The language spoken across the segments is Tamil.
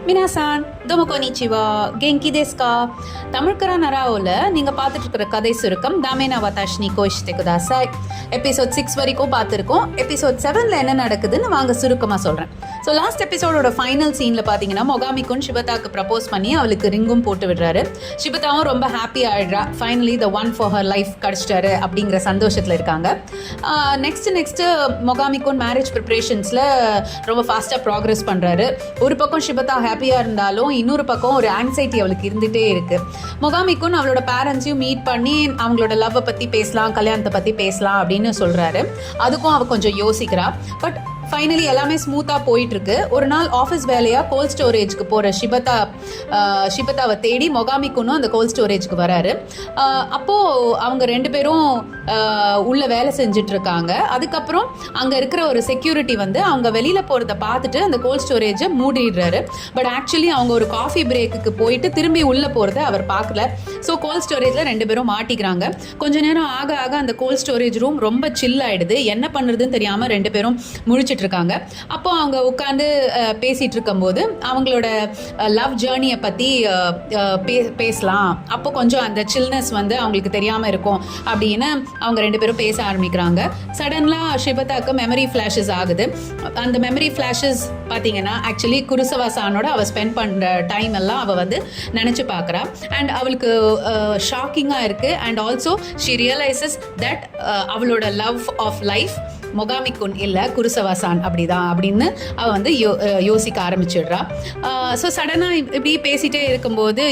மினாசான் தோமோ கொனிச்சிவா கெங்கி தேஸ்கா. தமிழ்கரா நராவில் நீங்கள் பார்த்துட்டு இருக்கிற கதை சுருக்கம் தாமேனா வதாஷ்னி கோஷித்தே குதாசாய். எபிசோட் 6 வரைக்கும் பார்த்துருக்கோம். எபிசோட் 7ல் என்ன நடக்குதுன்னு வாங்க சுருக்கமாக சொல்கிறேன். ஸோ லாஸ்ட் எபிசோடோட ஃபைனல் சீனில் பார்த்தீங்கன்னா மொகாமிக்குன் ஷிபதாக்கு ப்ரப்போஸ் பண்ணி அவளுக்கு ரிங்கும் போட்டு விடுறாரு. ஷிபதாவும் ரொம்ப ஹாப்பி ஆகிடுறா. Finally the one for her life கிடச்சிட்டாரு அப்படிங்கிற சந்தோஷத்தில் இருக்காங்க. நெக்ஸ்ட்டு மொகாமிக்குன் மேரேஜ் ப்ரிப்ரேஷன்ஸில் ரொம்ப ஃபாஸ்ட்டாக ப்ராக்ரெஸ் பண்ணுறாரு. ஒரு பக்கம் ஷிபதா ஹாப்பியாக இருந்தாலும் இன்னொரு பக்கம் ஒரு ஆங்ஸைட்டி அவளுக்கு இருந்துகிட்டே இருக்குது. மொகாமிக்குன் அவளோட பேரண்ட்ஸையும் மீட் பண்ணி அவங்களோட லவ்வை பற்றி பேசலாம், கல்யாணத்தை பற்றி பேசலாம் அப்படின்னு சொல்கிறாரு. அதுக்கும் அவள் கொஞ்சம் யோசிக்கிறா. பட் ஃபைனலி எல்லாமே ஸ்மூத்தாக போயிட்டுருக்கு. ஒரு நாள் ஆஃபீஸ் வேலையாக கோல்ட் ஸ்டோரேஜ்க்கு போகிற ஷிபதாவை தேடி மொகாமிக்குன்னும் அந்த கோல்ட் ஸ்டோரேஜ்க்கு வராரு. அப்போது அவங்க 2 பேரும் உள்ள வேலை செஞ்சிட்ருக்காங்க. அதுக்கப்புறம் அங்கே இருக்கிற ஒரு செக்யூரிட்டி வந்து அவங்க வெளியில் போகிறத பார்த்துட்டு அந்த கோல்ட் ஸ்டோரேஜை மூடிடுறாரு. பட் ஆக்சுவலி அவங்க ஒரு காஃபி பிரேக்குக்கு போயிட்டு திரும்பி உள்ளே போகிறத அவர் பார்க்கல. ஸோ கோல்ட் ஸ்டோரேஜில் 2 பேரும் மாட்டிக்கிறாங்க. கொஞ்ச நேரம் ஆக ஆக அந்த கோல்ட் ஸ்டோரேஜ் ரூம் ரொம்ப சில் ஆகிடுது. என்ன பண்ணுறதுன்னு தெரியாமல் 2 பேரும் முழிச்சிட்டு இருக்காங்க. அப்போ அவங்க உட்காந்து பேசிட்டு இருக்கும்போது அவங்களோட லவ் ஜேர்னியை பற்றி பேசலாம். அப்போ கொஞ்சம் அந்த சில்னஸ் வந்து அவங்களுக்கு தெரியாமல் இருக்கும் அப்படின்னு அவங்க 2 பேரும் பேச ஆரம்பிக்கிறாங்க. சடன்லாக ஷிபதாக்கு மெமரி ஃப்ளாஷஸ் ஆகுது. அந்த மெமரி ஃப்ளாஷஸ் பார்த்தீங்கன்னா ஆக்சுவலி குருசவாசானோட அவள் ஸ்பெண்ட் பண்ணுற டைம் எல்லாம் அவள் வந்து நினச்சி பார்க்குறா. அண்ட் அவளுக்கு ஷாக்கிங்காக இருக்குது. And also she realises that அவளோட லவ் ஆஃப் லைஃப் மொகாமிக்குன் இல்லை குருசவாசான் அப்படிதான் அப்படின்னு அவள் வந்து யோசிக்க ஆரம்பிச்சிடுறா. ஸோ சடனாக இப்படி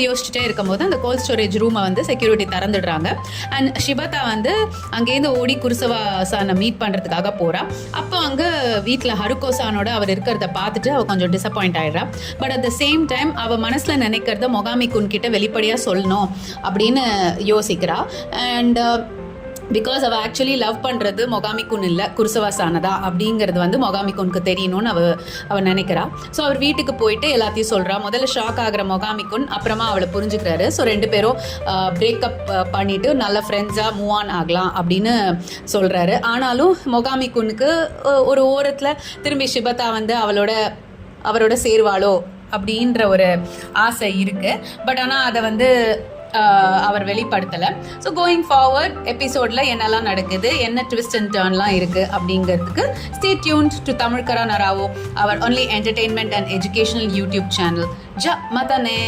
யோசிச்சுட்டே இருக்கும்போது அந்த கோல்ட் ஸ்டோரேஜ் ரூமை வந்து செக்யூரிட்டி திறந்துடுறாங்க. அண்ட் ஷிபதா வந்து அங்கேருந்து ஓடி குருசவாசானை மீட் பண்ணுறதுக்காக போகிறா. அப்போ அங்கே வீட்டில் ஹருகோசானோட அவர் இருக்கிறத பார்த்துட்டு அவள் கொஞ்சம் டிசப்பாயிண்ட் ஆகிடுறா. But at the same time அவள் மனசில் நினைக்கிறத மொகாமிக்குன் கிட்ட வெளிப்படையாக சொல்லணும் அப்படின்னு யோசிக்கிறா. அண்ட் பிகாஸ் அவள் ஆக்சுவலி லவ் பண்ணுறது மொகாமிக்குன் இல்லை குருசவாசானதா அப்படிங்கிறது வந்து மொகாமிக்குனுக்கு தெரியணும்னு அவள் நினைக்கிறா. ஸோ அவர் வீட்டுக்கு போயிட்டு எல்லாத்தையும் சொல்கிறா. முதல்ல ஷாக் ஆகிற மொகாமிக்குன் அப்புறமா அவளை புரிஞ்சுக்கிறாரு. ஸோ 2 பேரும் பிரேக்கப் பண்ணிவிட்டு நல்ல ஃப்ரெண்ட்ஸாக மூவ் ஆன் ஆகலாம் அப்படின்னு சொல்கிறாரு. ஆனாலும் மொகாமிக்குனுக்கு ஒரு ஓரத்தில் திரும்பி ஷிபதா வந்து அவரோட சேர்வாளோ அப்படின்ற ஒரு ஆசை இருக்குது. பட் ஆனால் அதை வந்து அவர் வெளிப்படுத்தலை. ஸோ கோயிங் ஃபார்வர்ட் எபிசோடில் என்னெல்லாம் நடக்குது, என்ன ட்விஸ்ட் அண்ட் டர்ன்லாம் இருக்குது அப்படிங்கிறதுக்கு ஸ்டே டியூன்ட் டு தமிழ்கரா நராவோ, our only entertainment and educational YouTube channel. மதனே.